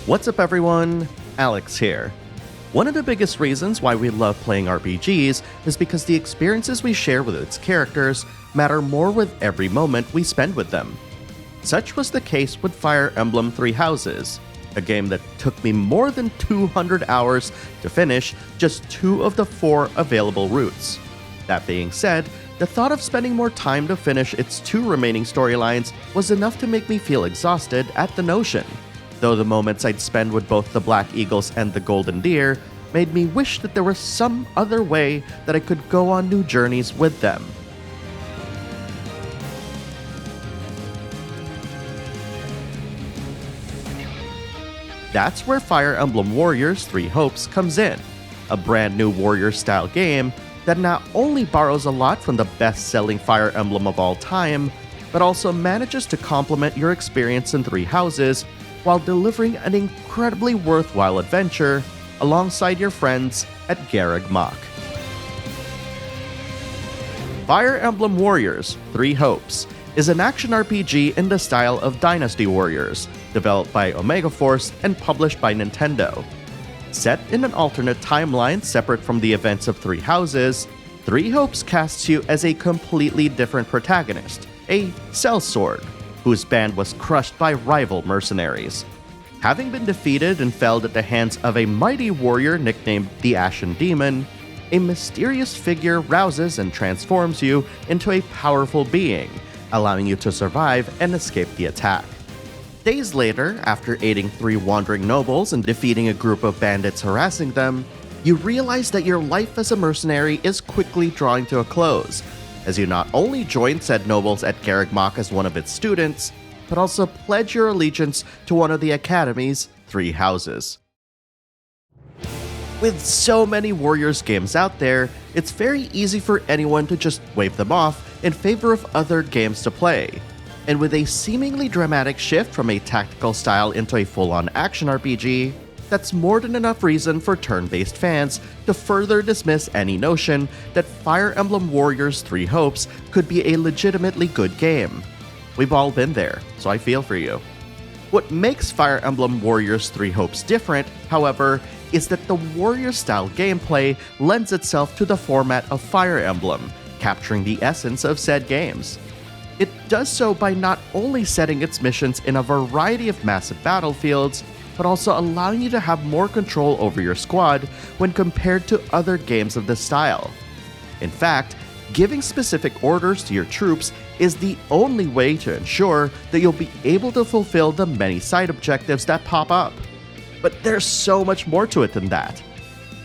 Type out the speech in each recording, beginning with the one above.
What's up everyone, Alex here. One of the biggest reasons why we love playing RPGs is because the experiences we share with its characters matter more with every moment we spend with them. Such was the case with Fire Emblem Three Houses, a game that took me more than 200 hours to finish just 2 of the 4 available routes. That being said, the thought of spending more time to finish its 2 remaining storylines was enough to make me feel exhausted at the notion, though the moments I'd spend with both the Black Eagles and the Golden Deer made me wish that there was some other way that I could go on new journeys with them. That's where Fire Emblem Warriors 3 Hopes comes in, a brand new warrior-style game that not only borrows a lot from the best-selling Fire Emblem of all time, but also manages to complement your experience in Three Houses while delivering an incredibly worthwhile adventure alongside your friends at Garreg Mach. Fire Emblem Warriors 3 Hopes is an action RPG in the style of Dynasty Warriors, developed by Omega Force and published by Nintendo. Set in an alternate timeline separate from the events of Three Houses, 3 Hopes casts you as a completely different protagonist, a sellsword, whose band was crushed by rival mercenaries. Having been defeated and felled at the hands of a mighty warrior nicknamed the Ashen Demon, a mysterious figure rouses and transforms you into a powerful being, allowing you to survive and escape the attack. Days later, after aiding 3 wandering nobles and defeating a group of bandits harassing them, you realize that your life as a mercenary is quickly drawing to a close, as you not only join said nobles at Garreg Mach as one of its students, but also pledge your allegiance to one of the Academy's 3 houses. With so many Warriors games out there, it's very easy for anyone to just wave them off in favor of other games to play. And with a seemingly dramatic shift from a tactical style into a full-on action RPG, that's more than enough reason for turn-based fans to further dismiss any notion that Fire Emblem Warriors 3 Hopes could be a legitimately good game. We've all been there, so I feel for you. What makes Fire Emblem Warriors 3 Hopes different, however, is that the warrior-style gameplay lends itself to the format of Fire Emblem, capturing the essence of said games. It does so by not only setting its missions in a variety of massive battlefields, but also allowing you to have more control over your squad when compared to other games of this style. In fact, giving specific orders to your troops is the only way to ensure that you'll be able to fulfill the many side objectives that pop up. But there's so much more to it than that.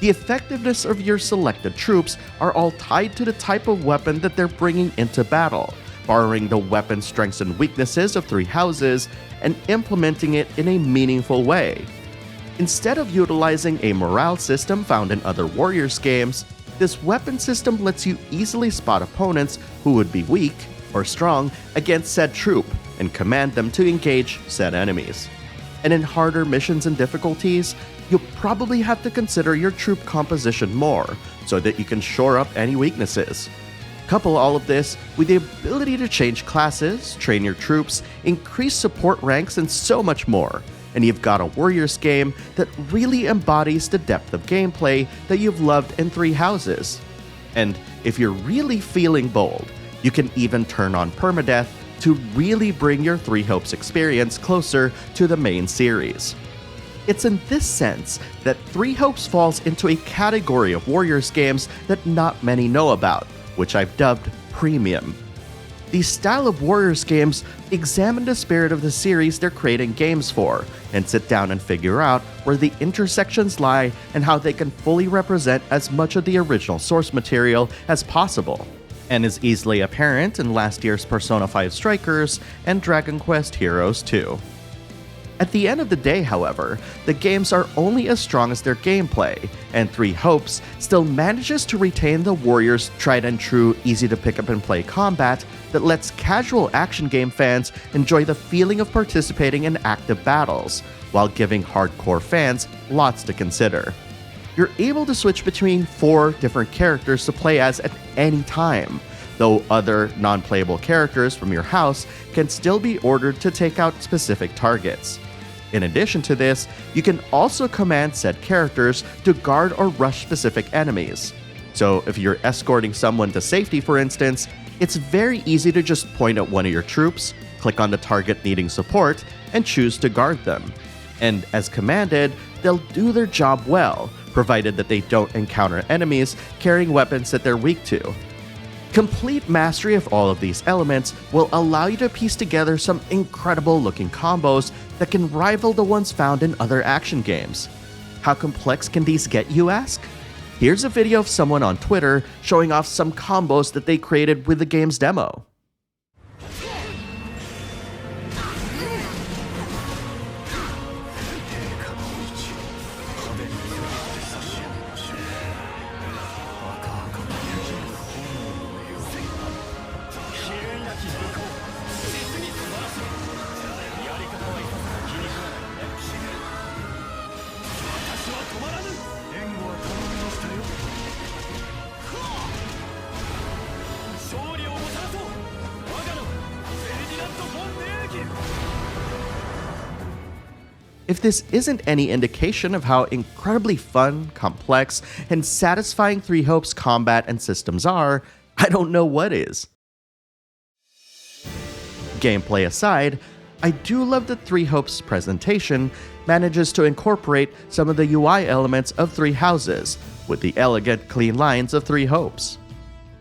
The effectiveness of your selected troops are all tied to the type of weapon that they're bringing into battle, borrowing the weapon strengths and weaknesses of Three Houses and implementing it in a meaningful way. Instead of utilizing a morale system found in other Warriors games, this weapon system lets you easily spot opponents who would be weak or strong against said troop and command them to engage said enemies. And in harder missions and difficulties, you'll probably have to consider your troop composition more so that you can shore up any weaknesses. Couple all of this with the ability to change classes, train your troops, increase support ranks, and so much more, and you've got a Warriors game that really embodies the depth of gameplay that you've loved in Three Houses. And if you're really feeling bold, you can even turn on permadeath to really bring your Three Hopes experience closer to the main series. It's in this sense that Three Hopes falls into a category of Warriors games that not many know about, which I've dubbed premium. These style of Warriors games examine the spirit of the series they're creating games for, and sit down and figure out where the intersections lie and how they can fully represent as much of the original source material as possible, and is easily apparent in last year's Persona 5 Strikers and Dragon Quest Heroes 2. At the end of the day, however, the games are only as strong as their gameplay, and Three Hopes still manages to retain the Warriors' tried and true easy to pick up and play combat that lets casual action game fans enjoy the feeling of participating in active battles, while giving hardcore fans lots to consider. You're able to switch between 4 different characters to play as at any time, though other non-playable characters from your house can still be ordered to take out specific targets. In addition to this, you can also command said characters to guard or rush specific enemies. So if you're escorting someone to safety, for instance, it's very easy to just point at one of your troops, click on the target needing support, and choose to guard them. And as commanded, they'll do their job well, provided that they don't encounter enemies carrying weapons that they're weak to. Complete mastery of all of these elements will allow you to piece together some incredible looking combos that can rival the ones found in other action games. How complex can these get, you ask? Here's a video of someone on Twitter showing off some combos that they created with the game's demo. If this isn't any indication of how incredibly fun, complex, and satisfying Three Hopes combat and systems are, I don't know what is. Gameplay aside, I do love that Three Hopes' presentation manages to incorporate some of the UI elements of Three Houses, with the elegant, clean lines of Three Hopes.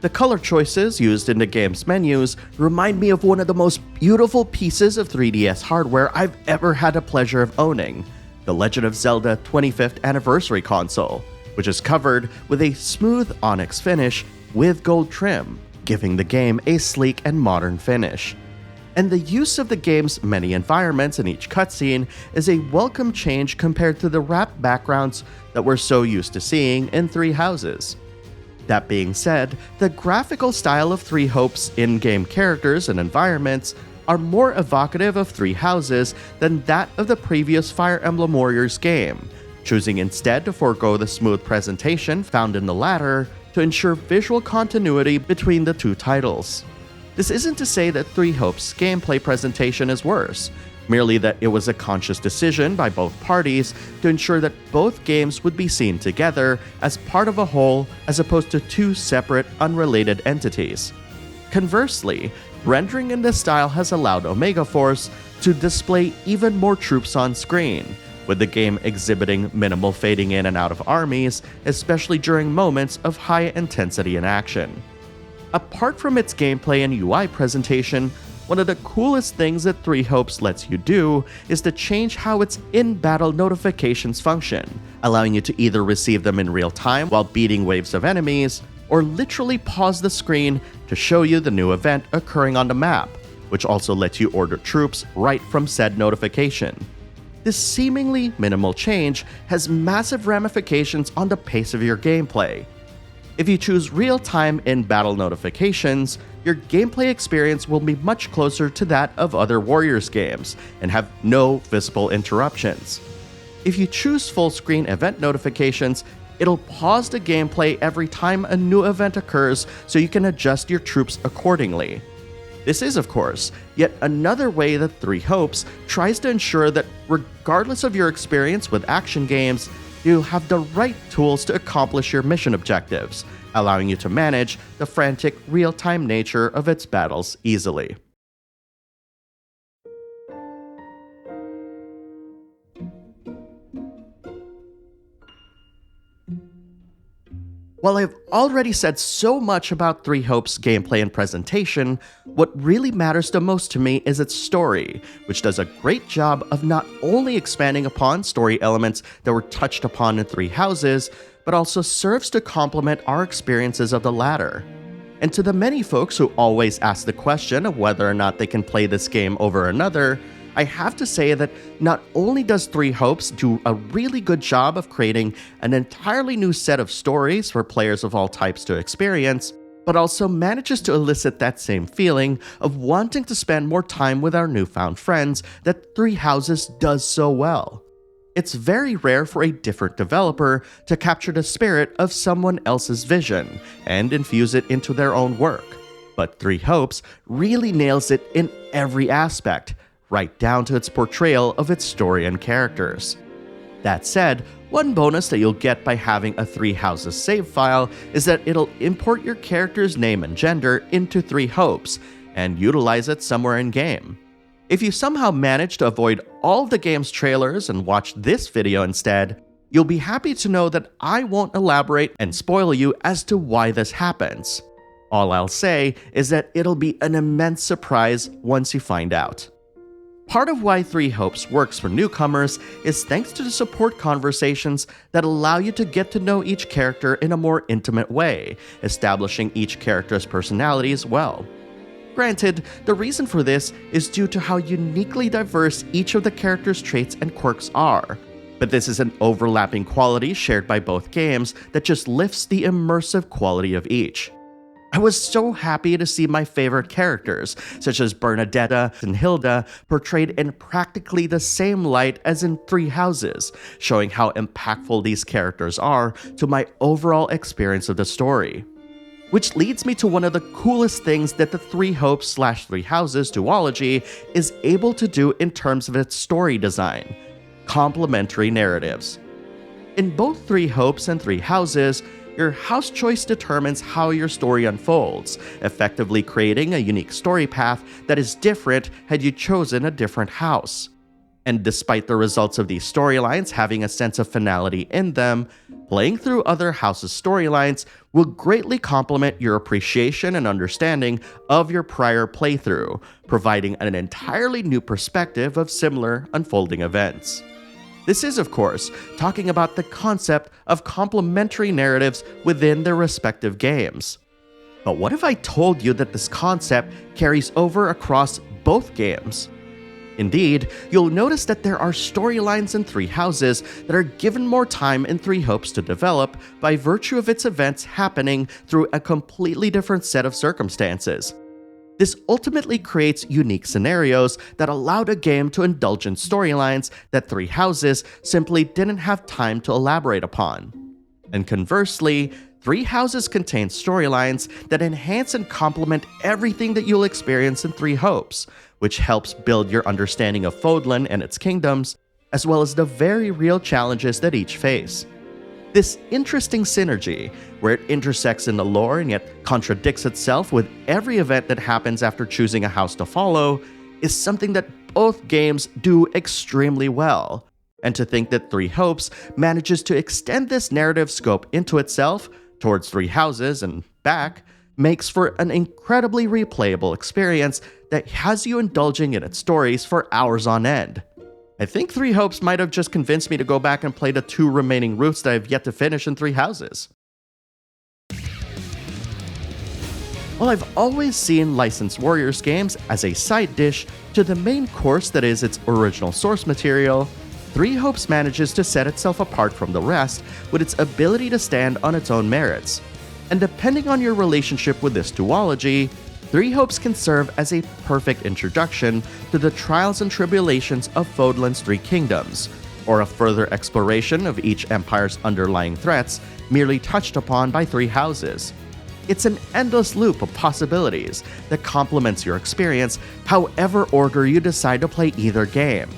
The color choices used in the game's menus remind me of one of the most beautiful pieces of 3DS hardware I've ever had the pleasure of owning, the Legend of Zelda 25th Anniversary console, which is covered with a smooth onyx finish with gold trim, giving the game a sleek and modern finish. And the use of the game's many environments in each cutscene is a welcome change compared to the wrapped backgrounds that we're so used to seeing in Three Houses. That being said, the graphical style of Three Hopes' in-game characters and environments are more evocative of Three Houses than that of the previous Fire Emblem Warriors game, choosing instead to forego the smooth presentation found in the latter to ensure visual continuity between the two titles. This isn't to say that Three Hopes' gameplay presentation is worse, merely that it was a conscious decision by both parties to ensure that both games would be seen together as part of a whole as opposed to two separate, unrelated entities. Conversely, rendering in this style has allowed Omega Force to display even more troops on screen, with the game exhibiting minimal fading in and out of armies, especially during moments of high intensity in action. Apart from its gameplay and UI presentation, one of the coolest things that Three Hopes lets you do is to change how its in-battle notifications function, allowing you to either receive them in real time while beating waves of enemies, or literally pause the screen to show you the new event occurring on the map, which also lets you order troops right from said notification. This seemingly minimal change has massive ramifications on the pace of your gameplay. If you choose real-time in-battle notifications, your gameplay experience will be much closer to that of other Warriors games and have no visible interruptions. If you choose full-screen event notifications, it'll pause the gameplay every time a new event occurs so you can adjust your troops accordingly. This is, of course, yet another way that Three Hopes tries to ensure that regardless of your experience with action games, you'll have the right tools to accomplish your mission objectives, allowing you to manage the frantic, real-time nature of its battles easily. While I've already said so much about Three Hopes' gameplay and presentation, what really matters the most to me is its story, which does a great job of not only expanding upon story elements that were touched upon in Three Houses, but also serves to complement our experiences of the latter. And to the many folks who always ask the question of whether or not they can play this game over another, I have to say that not only does Three Hopes do a really good job of creating an entirely new set of stories for players of all types to experience, but also manages to elicit that same feeling of wanting to spend more time with our newfound friends that Three Houses does so well. It's very rare for a different developer to capture the spirit of someone else's vision and infuse it into their own work, but Three Hopes really nails it in every aspect, right down to its portrayal of its story and characters. That said, one bonus that you'll get by having a Three Houses save file is that it'll import your character's name and gender into Three Hopes and utilize it somewhere in-game. If you somehow manage to avoid all of the game's trailers and watch this video instead, you'll be happy to know that I won't elaborate and spoil you as to why this happens. All I'll say is that it'll be an immense surprise once you find out. Part of why Three Hopes works for newcomers is thanks to the support conversations that allow you to get to know each character in a more intimate way, establishing each character's personality as well. Granted, the reason for this is due to how uniquely diverse each of the characters' traits and quirks are, but this is an overlapping quality shared by both games that just lifts the immersive quality of each. I was so happy to see my favorite characters, such as Bernadetta and Hilda, portrayed in practically the same light as in Three Houses, showing how impactful these characters are to my overall experience of the story. Which leads me to one of the coolest things that the Three Hopes / Three Houses duology is able to do in terms of its story design: complementary narratives. In both Three Hopes and Three Houses, your house choice determines how your story unfolds, effectively creating a unique story path that is different had you chosen a different house. And despite the results of these storylines having a sense of finality in them, playing through other houses' storylines will greatly complement your appreciation and understanding of your prior playthrough, providing an entirely new perspective of similar unfolding events. This is, of course, talking about the concept of complementary narratives within their respective games. But what if I told you that this concept carries over across both games? Indeed, you'll notice that there are storylines in Three Houses that are given more time in Three Hopes to develop by virtue of its events happening through a completely different set of circumstances. This ultimately creates unique scenarios that allowed a game to indulge in storylines that Three Houses simply didn't have time to elaborate upon. And conversely, Three Houses contains storylines that enhance and complement everything that you'll experience in Three Hopes, which helps build your understanding of Fodlan and its kingdoms, as well as the very real challenges that each face. This interesting synergy, where it intersects in the lore and yet contradicts itself with every event that happens after choosing a house to follow, is something that both games do extremely well. And to think that Three Hopes manages to extend this narrative scope into itself, towards Three Houses and back, makes for an incredibly replayable experience that has you indulging in its stories for hours on end. I think Three Hopes might have just convinced me to go back and play the 2 remaining routes that I've yet to finish in Three Houses. While I've always seen licensed Warriors games as a side dish to the main course that is its original source material, Three Hopes manages to set itself apart from the rest with its ability to stand on its own merits. And depending on your relationship with this duology, Three Hopes can serve as a perfect introduction to the trials and tribulations of Fodlan's 3 kingdoms, or a further exploration of each empire's underlying threats merely touched upon by Three Houses. It's an endless loop of possibilities that complements your experience however order you decide to play either game.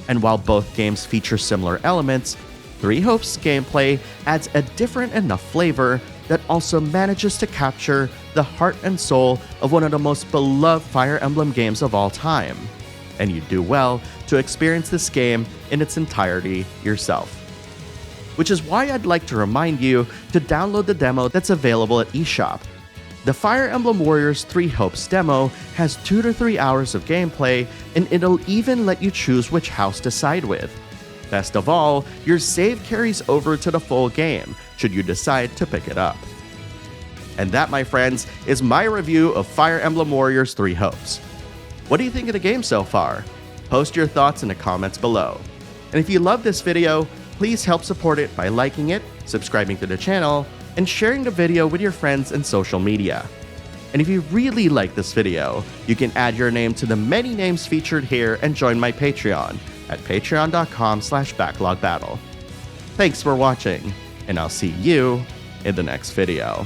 And while both games feature similar elements, Three Hopes' gameplay adds a different enough flavor that also manages to capture the heart and soul of one of the most beloved Fire Emblem games of all time. And you do well to experience this game in its entirety yourself. Which is why I'd like to remind you to download the demo that's available at eShop. The Fire Emblem Warriors 3 Hopes demo has 2 to 3 hours of gameplay, and it'll even let you choose which house to side with. Best of all, your save carries over to the full game, should you decide to pick it up. And that, my friends, is my review of Fire Emblem Warriors 3 Hopes. What do you think of the game so far? Post your thoughts in the comments below. And if you love this video, please help support it by liking it, subscribing to the channel, and sharing the video with your friends and social media. And if you really like this video, you can add your name to the many names featured here and join my Patreon at patreon.com/backlogbattle. Thanks for watching, and I'll see you in the next video.